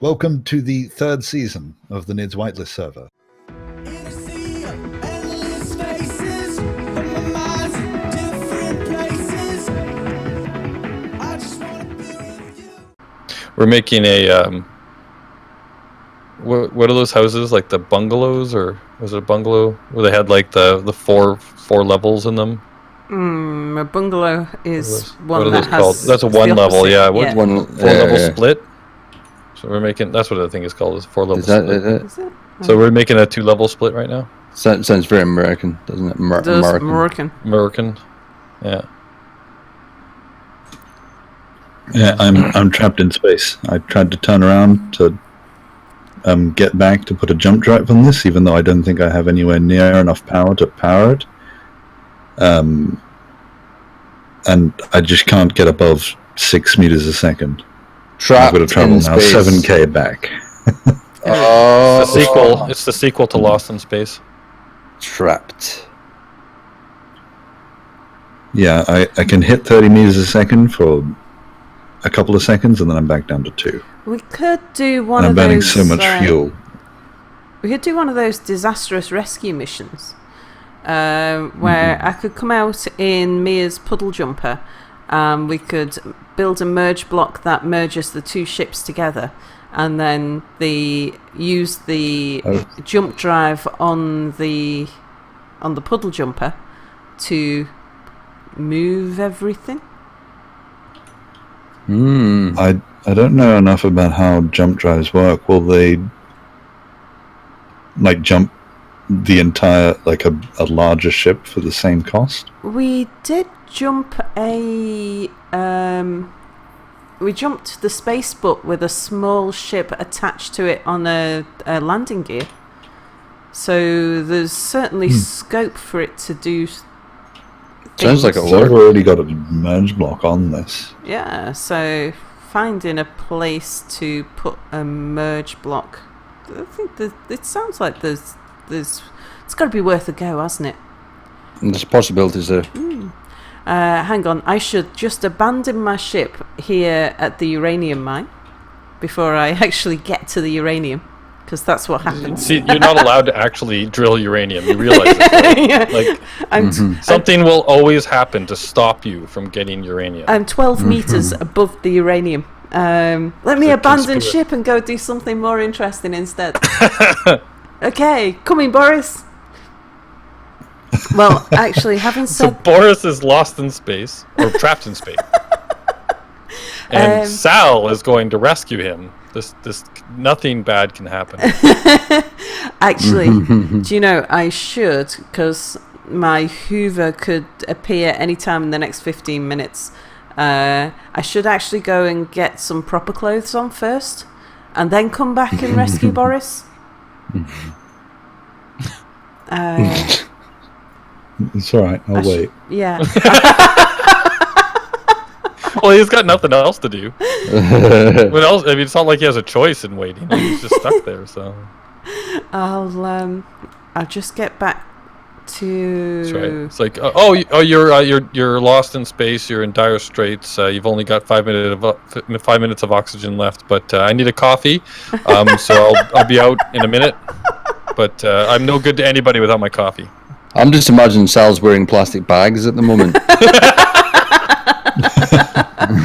Welcome to the third season of the Nidd's Whitelist server. We're making a what are those houses, like the bungalows, or was it a bungalow where they had like the four levels in them? A bungalow is one what are that those has. called? That's a one level, yeah. What's one four level split? So we're making, that's what I think is called, is 4 level split. Is it? So we're making a 2 level split right now. Sounds very American, doesn't it? American. Yeah. Yeah, I'm trapped in space. I tried to turn around to get back to put a jump drive on this, even though I don't think I have anywhere near enough power to power it. And I just can't get above 6 meters a second. Trapped I've got to travel now space. 7K back. Oh, It's the sequel. It's the sequel to Lost in Space. Trapped. Yeah, I can hit 30 meters a second for a couple of seconds, and then I'm back down to 2. We could do one And of I'm burning those. so much fuel. We could do one of those disastrous rescue missions, where I could come out in Mia's puddle jumper. We could build a merge block that merges the two ships together, and then use the jump drive on the puddle jumper to move everything. I don't know enough about how jump drives work. Will they like jump the entire, like a larger ship for the same cost? We did jump we jumped the space boat with a small ship attached to it on a landing gear. So there's certainly scope for it to do things. Sounds like a So I've already got a merge block on this. Yeah, so finding a place to put a merge block, I think it sounds like there's it's got to be worth a go, hasn't it? And there's possibilities there. Hang on, I should just abandon my ship here at the uranium mine before I actually get to the uranium, because that's what happens. See, you're not allowed to actually drill uranium. You realize this, right? Yeah. Like, something will always happen to stop you from getting uranium. I'm 12 meters above the uranium. Let me abandon ship and go do something more interesting instead. Okay, coming, Boris. Well, actually, having So said... Boris is lost in space, or trapped in space. And Sal is going to rescue him. This nothing bad can happen. Actually, do you know, I should, because my Hoover could appear anytime in the next 15 minutes. I should actually go and get some proper clothes on first, and then come back and rescue Boris. It's alright, I'll wait. Yeah. Well, he's got nothing else to do. What else? I mean, it's not like he has a choice in waiting. He's just stuck there. So I'll just get back to. that's right. It's like, you're lost in space. You're in dire straits. You've only got 5 minutes of oxygen left. But I need a coffee. So I'll be out in a minute. But I'm no good to anybody without my coffee. I'm just imagining Sal's wearing plastic bags at the moment.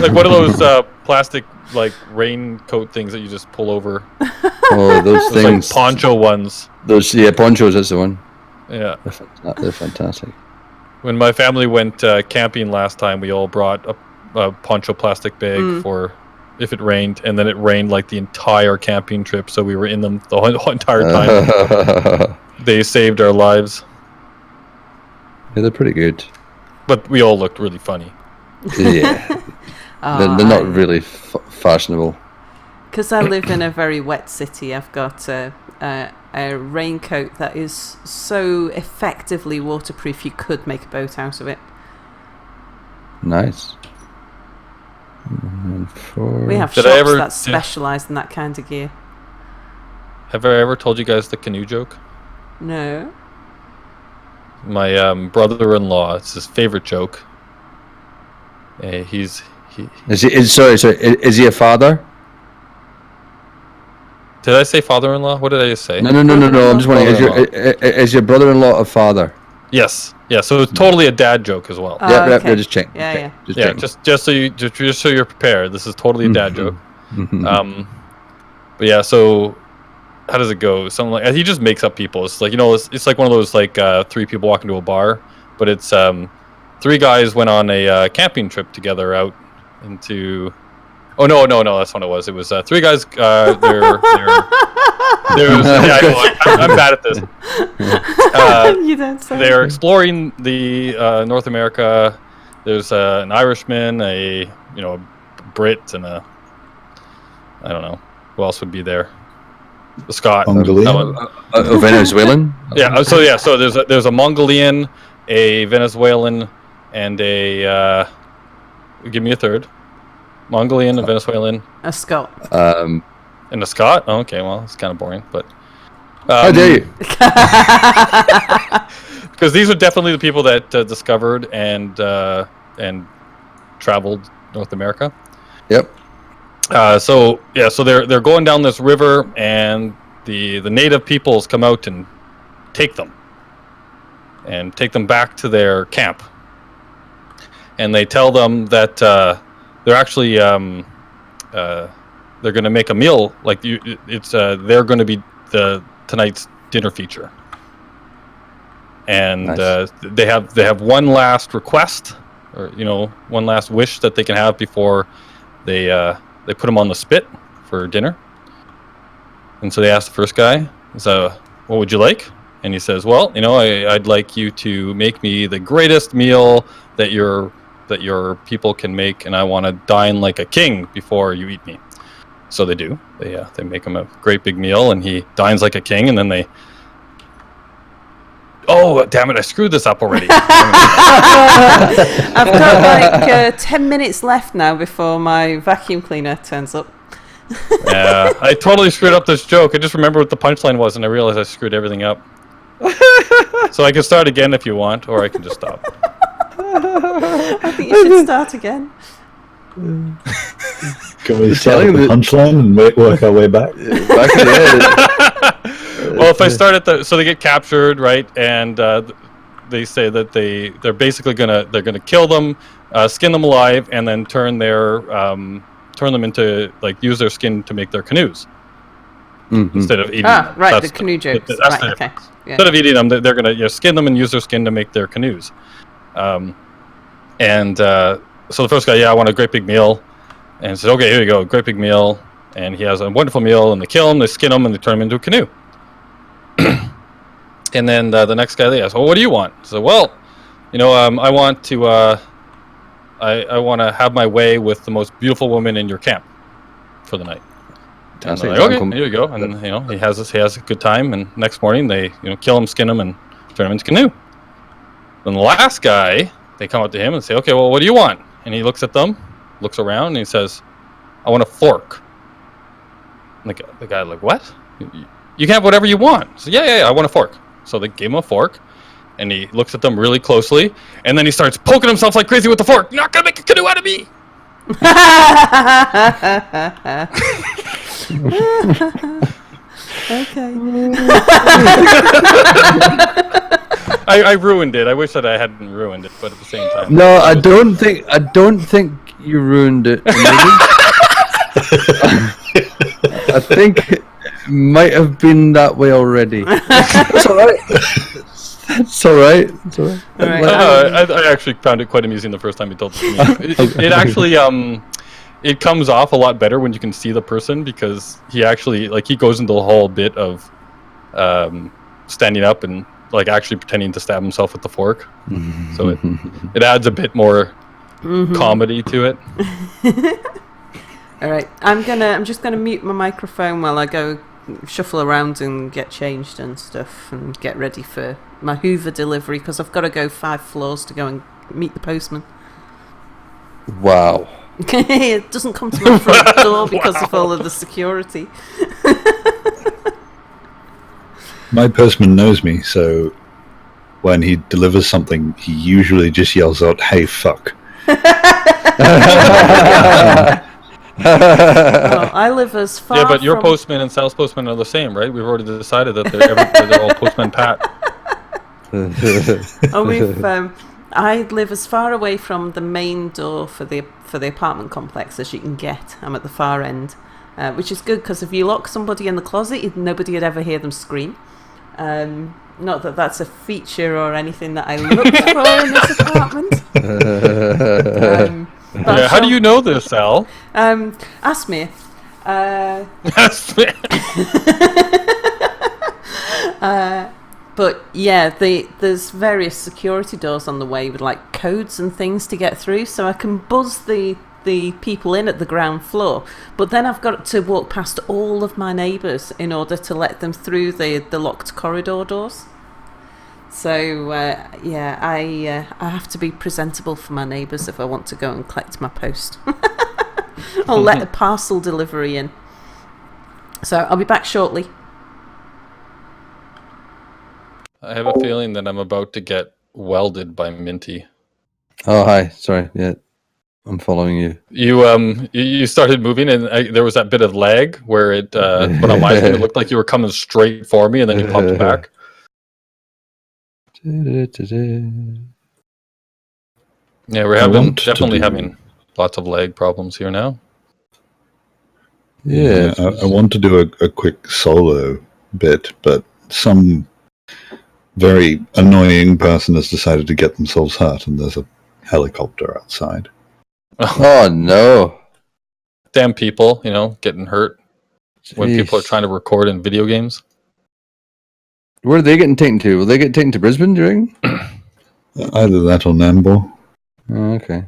Like one of those plastic like raincoat things that you just pull over. Oh, those things. Like poncho ones. Those, ponchos, that's the one. Yeah. They're fantastic. When my family went camping last time, we all brought a poncho plastic bag for if it rained, and then it rained like the entire camping trip, so we were in them the whole entire time. They saved our lives. Yeah, they're pretty good. But we all looked really funny. Yeah. They're not really fashionable. Because I live in a very wet city, I've got a raincoat that is so effectively waterproof you could make a boat out of it. Nice. We have shops that specialise in that kind of gear. Have I ever told you guys the canoe joke? No. My brother-in-law, it's his favorite joke. Is he a father? Did I say father-in-law? What did I just say? No. I'm just wondering, is your brother-in-law a father? Yes. Yeah. So it's totally a dad joke as well. Oh, Yeah, okay. just check. Yeah. Just so you're prepared. This is totally a dad joke. But yeah. So how does it go? Something like he just makes up people. It's like it's like one of those like 3 people walk into a bar, but it's 3 guys went on a camping trip together out into. Oh no, that's what it was. It was 3 guys. I'm bad at this. You don't say. They're exploring the North America. There's an Irishman, a Brit, and I don't know who else would be there. A Scot, Mongolian? A Venezuelan. Yeah. So there's a Mongolian, a Venezuelan, and a give me a third. Mongolian, a Venezuelan, A Scot. and a Scot. Oh, okay, well, it's kind of boring, but How dare you? because these are definitely the people that discovered and traveled North America. Yep. So they're going down this river, and the native peoples come out and take them back to their camp, and they tell them that they're actually they're going to make a meal like they're going to be tonight's dinner feature, and Nice. they have one last request, or one last wish that they can have before they put them on the spit for dinner. And so they ask the first guy, so what would you like? And he says, well, I'd like you to make me the greatest meal that your people can make, and I want to dine like a king before you eat me. So they do. They make him a great big meal, and he dines like a king, and then they... Oh, damn it, I screwed this up already. I've got like 10 minutes left now before my vacuum cleaner turns up. Yeah, I totally screwed up this joke. I just remembered what the punchline was, and I realized I screwed everything up. So I can start again if you want, or I can just stop. I think you should start again. Can we start with the punchline and work our way back? Back in the Well, if I start at so they get captured, right, and they say that they're basically gonna kill them, skin them alive, and then turn them into use their skin to make their canoes instead of eating them. Right, That's the canoe jokes. that's Right, the okay. difference. Yeah. Instead of eating them, they're gonna skin them and use their skin to make their canoes. So the first guy, I want a great big meal, and he says, okay, here you go, great big meal, and he has a wonderful meal, and they kill him, they skin him, and they turn him into a canoe. And then the next guy, they ask, well, what do you want? So, well, I want to I want to have my way with the most beautiful woman in your camp for the night. And they're like, okay, here you go. And he has a good time. And next morning they kill him, skin him, and turn him into canoe. Then the last guy, they come up to him and say, okay, well, what do you want? And he looks at them, looks around, and he says, I want a fork. And the guy like, what? You can have whatever you want. So yeah, I want a fork. So they gave him a fork, and he looks at them really closely, and then he starts poking himself like crazy with the fork. You're not gonna make a canoe out of me. Okay. I ruined it. I wish that I hadn't ruined it, but at the same time. No, I don't think you ruined it. I think it might have been that way already. That's all right. That's all right. It's all right. All right. I actually found it quite amusing the first time he told it to me. It actually it comes off a lot better when you can see the person, because he actually he goes into the whole bit of standing up and actually pretending to stab himself with the fork. So it adds a bit more comedy to it. All right. I'm just gonna mute my microphone while I go shuffle around and get changed and stuff and get ready for my Hoover delivery, because I've got to go 5 floors to go and meet the postman. Wow. It doesn't come to my front door because of all of the security. My postman knows me, so when he delivers something, he usually just yells out, "Hey, fuck." Well, I live as far. Yeah, but your from... postman and Sal's postman are the same, right? We've already decided that they're all postman Pat. I live as far away from the main door for the apartment complex as you can get. I'm at the far end, which is good because if you lock somebody in the closet, nobody would ever hear them scream. Not that that's a feature or anything that I looked for in this apartment. Yeah, how do you know this, Sal? Ask me. But yeah, there's various security doors on the way with like codes and things to get through, so I can buzz the people in at the ground floor. But then I've got to walk past all of my neighbours in order to let them through the locked corridor doors. So yeah, I have to be presentable for my neighbours if I want to go and collect my post. I'll let a parcel delivery in. So I'll be back shortly. I have a feeling that I'm about to get welded by Minty. Oh, hi. Sorry. Yeah, I'm following you. You started moving, and there was that bit of lag where it. But on my screen, it looked like you were coming straight for me, and then you popped back. Yeah, we're definitely having lots of lag problems here now. Yeah, I want to do a quick solo bit, but some very annoying person has decided to get themselves hurt, and there's a helicopter outside. Oh no! Damn people, getting hurt. Jeez. When people are trying to record in video games. Where are they getting taken to? Will they get taken to Brisbane, do you reckon? Either that or Nambo. Oh, okay.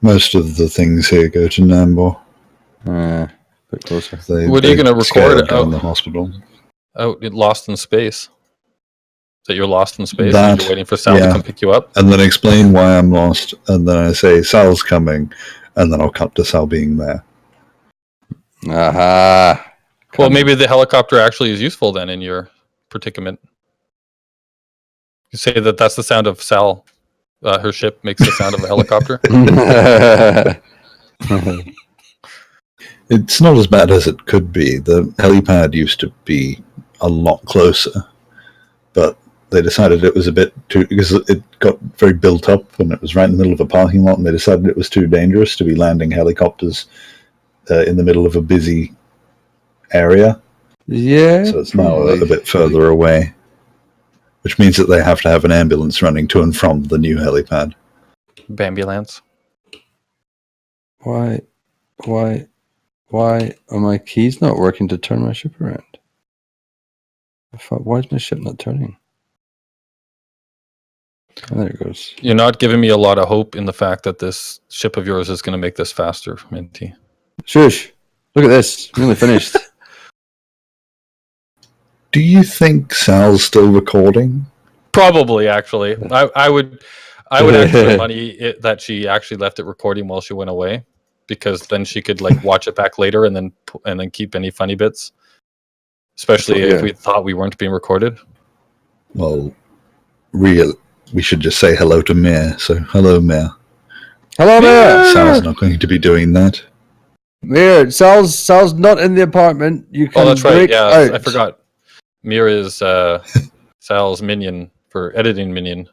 Most of the things here go to Nambo. A bit closer. What are you going to record out in the hospital? Out Lost in Space? That you're lost in space That, and you're waiting for Sal to come pick you up? And then explain why I'm lost, and then I say Sal's coming, and then I'll cut to Sal being there. Aha. Well, maybe the helicopter actually is useful then in your predicament. You say that that's the sound of Sal. Her ship makes the sound of a helicopter. It's not as bad as it could be. The helipad used to be a lot closer, but they decided it was a bit too, because it got very built up and it was right in the middle of a parking lot, and they decided it was too dangerous to be landing helicopters in the middle of a busy area. Yeah. So it's now a bit further away, which means that they have to have an ambulance running to and from the new helipad. Bambulance. Why are my keys not working to turn my ship around? Why is my ship not turning? Oh, there it goes. You're not giving me a lot of hope in the fact that this ship of yours is going to make this faster, Minty. Shush! Look at this. We only finished. Do you think Sal's still recording? Probably, actually. I would actually money that she actually left it recording while she went away, because then she could watch it back later and then keep any funny bits, especially if we thought we weren't being recorded. Well, we should just say hello to Mare. So hello, Mare. Hello, Mare. Sal's not going to be doing that. Mare, Sal's not in the apartment. You can that's right. Yeah, out. I forgot. Mir is Sal's minion for editing minion.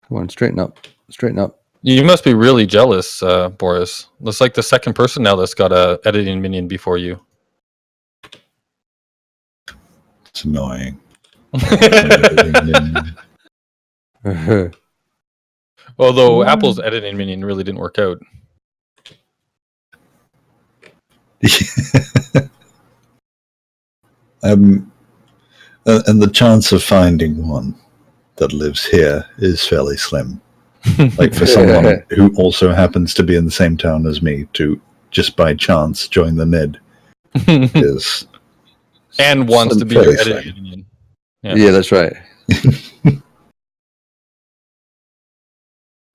Come on, straighten up. Straighten up. You must be really jealous, Boris. Looks like the second person now that's got a editing minion before you. It's annoying. Although Apple's editing minion really didn't work out. And the chance of finding one that lives here is fairly slim. For someone who also happens to be in the same town as me to just by chance join the Nidd is and wants to be your editing minion. Yeah, that's right.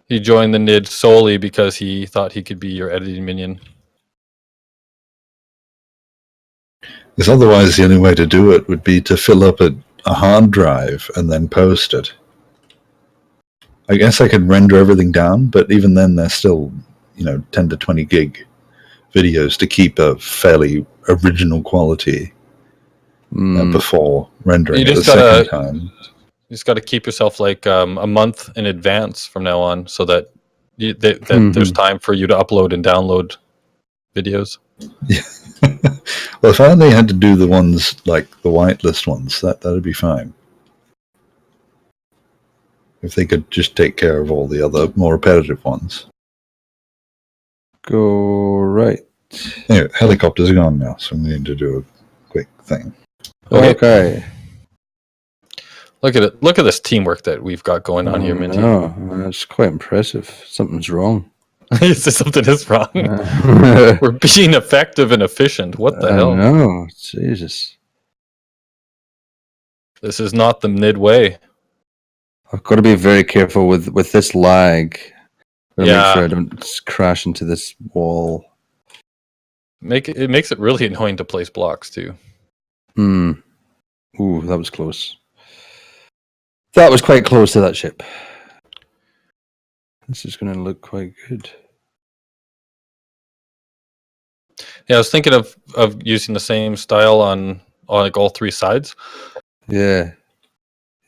He joined the Nidd solely because he thought he could be your editing minion. Because otherwise the only way to do it would be to fill up a hard drive and then post it. I guess I could render everything down, but even then, they're still, 10 to 20 gig videos to keep a fairly original quality before rendering You it the just gotta- second time. You just got to keep yourself like a month in advance from now on, so that there's time for you to upload and download videos. Yeah. Well, if I only had to do the ones like the whitelist ones, that'd be fine. If they could just take care of all the other more repetitive ones. Go right. Anyway, helicopters are gone now, so we need to do a quick thing. Okay. Look at it! Look at this teamwork that we've got going on here, Minty. No, that's quite impressive. Something's wrong. Something is wrong. We're being effective and efficient. What the hell? No, Jesus. This is not the Nidd way. I've got to be very careful with this lag. Gotta Yeah. make sure I don't crash into this wall. It makes it really annoying to place blocks too. Ooh, that was close. That was quite close to that ship. This is going to look quite good. Yeah, I was thinking of using the same style on like all three sides. Yeah.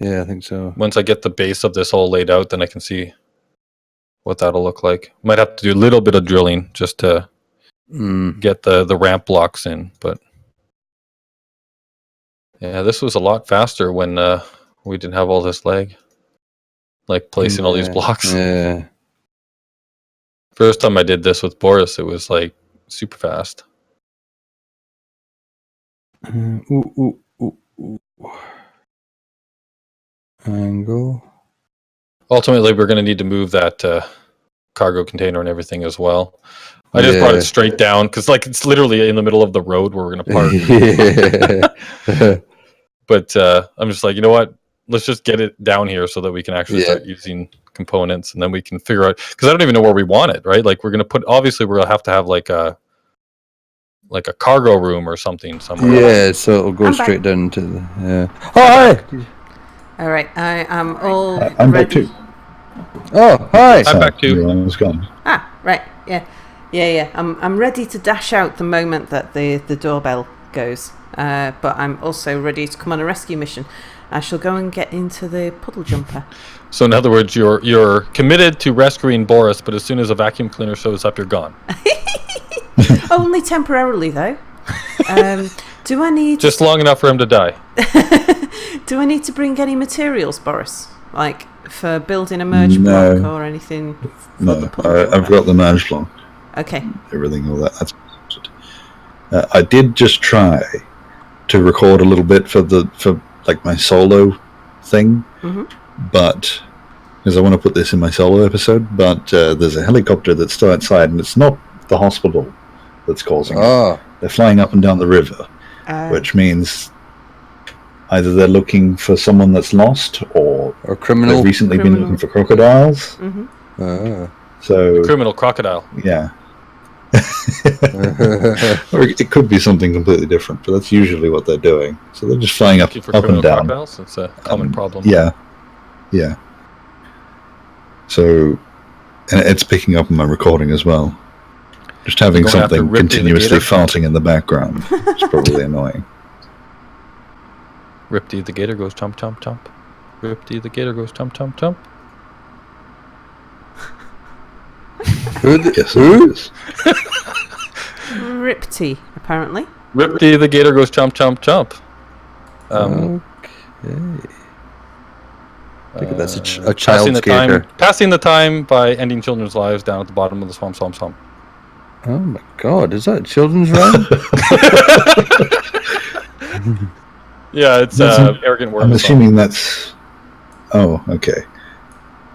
Yeah, I think so. Once I get the base of this all laid out, then I can see what that'll look like. Might have to do a little bit of drilling just to get the ramp blocks in, but yeah, this was a lot faster when we didn't have all this lag, like placing all these blocks. Yeah. First time I did this with Boris, it was like super fast. Ooh. Angle. Ultimately, we're going to need to move that cargo container and everything as well. I just brought it straight down because, like, it's literally in the middle of the road where we're going to park. Yeah. But I'm just like, you know what? Let's just get it down here so that we can actually start using components, and then we can figure out. Because I don't even know where we want it, right? Like, we're going to put. Obviously, we're going to have like a cargo room or something somewhere. Yeah, so it'll go straight down to the. Yeah. Oh, hi! All right, I am all I'm ready. back too. Oh, hi! I'm back too. Everyone's gone. Ah, right, yeah. I'm ready to dash out the moment that the doorbell goes. But I'm also ready to come on a rescue mission. I shall go and get into the puddle jumper. So in other words, you're committed to rescuing Boris, but as soon as a vacuum cleaner shows up, you're gone. Only temporarily, though. Do I need Just long enough for him to die. Do I need to bring any materials, Boris? Like for building a merge block or anything? No, I've got the merge block. Okay. Everything, all that. That's I did just try to record a little bit for like my solo thing, but because I want to put this in my solo episode. But there's a helicopter that's still outside, and it's not the hospital that's causing it. They're flying up and down the river, which means either they're looking for someone that's lost, or criminal. They've recently been looking for crocodiles. So Criminal crocodile. Yeah. Or it could be something completely different, but that's usually what they're doing. So they're just flying up and down. Crocodiles? It's a common problem. Yeah. So, and it's picking up on my recording as well. Just having something continuously farting in the background is probably annoying. Riptide the gator goes chomp chomp chomp. Riptide the gator goes chomp chomp chomp. Who? Riptide, apparently. Riptide the gator goes chomp chomp chomp. Okay. I think that's a child's gator. Passing the time by ending children's lives down at the bottom of the swamp. Oh my god, is that a children's rhyme? Yeah, it's arrogant worm. I'm assuming that's... Oh, okay.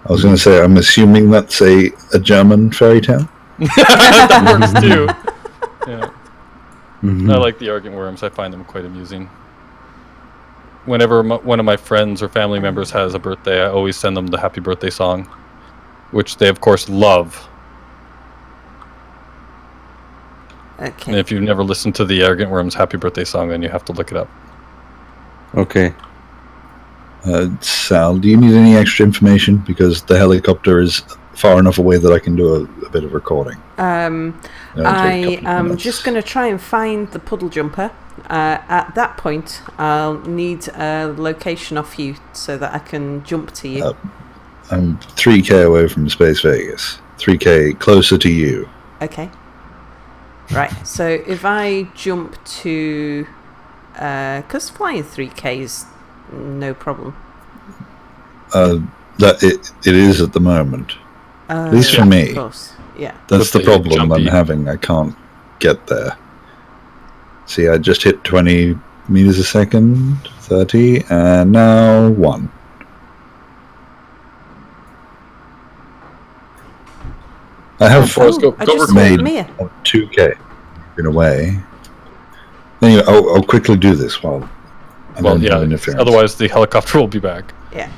I was going to say, I'm assuming that's a German fairy tale. That works too. Yeah. I like the arrogant worms. I find them quite amusing. Whenever one of my friends or family members has a birthday, I always send them the happy birthday song, which they, of course, love. Okay. And if you've never listened to the arrogant worms happy birthday song, then you have to look it up. Okay. Sal, do you need any extra information? Because the helicopter is far enough away that I can do a bit of recording. I am just going to try and find the puddle jumper. At that point, I'll need a location off you so that I can jump to you. I'm 3K away from Space Vegas. 3K closer to you. Okay. Right, so if I jump to... because flying 3K is no problem. That it is at the moment. At least for me. Of course, yeah. That's the But you're problem I'm jumpy. having. I can't get there. See, I just hit 20 meters a second, 30, and now 1. I have Forrest, go I just made saw Mia. 2K in a way. Anyway, I'll quickly do this while I Well, don't yeah. have interference. Otherwise, the helicopter will be back. Yeah.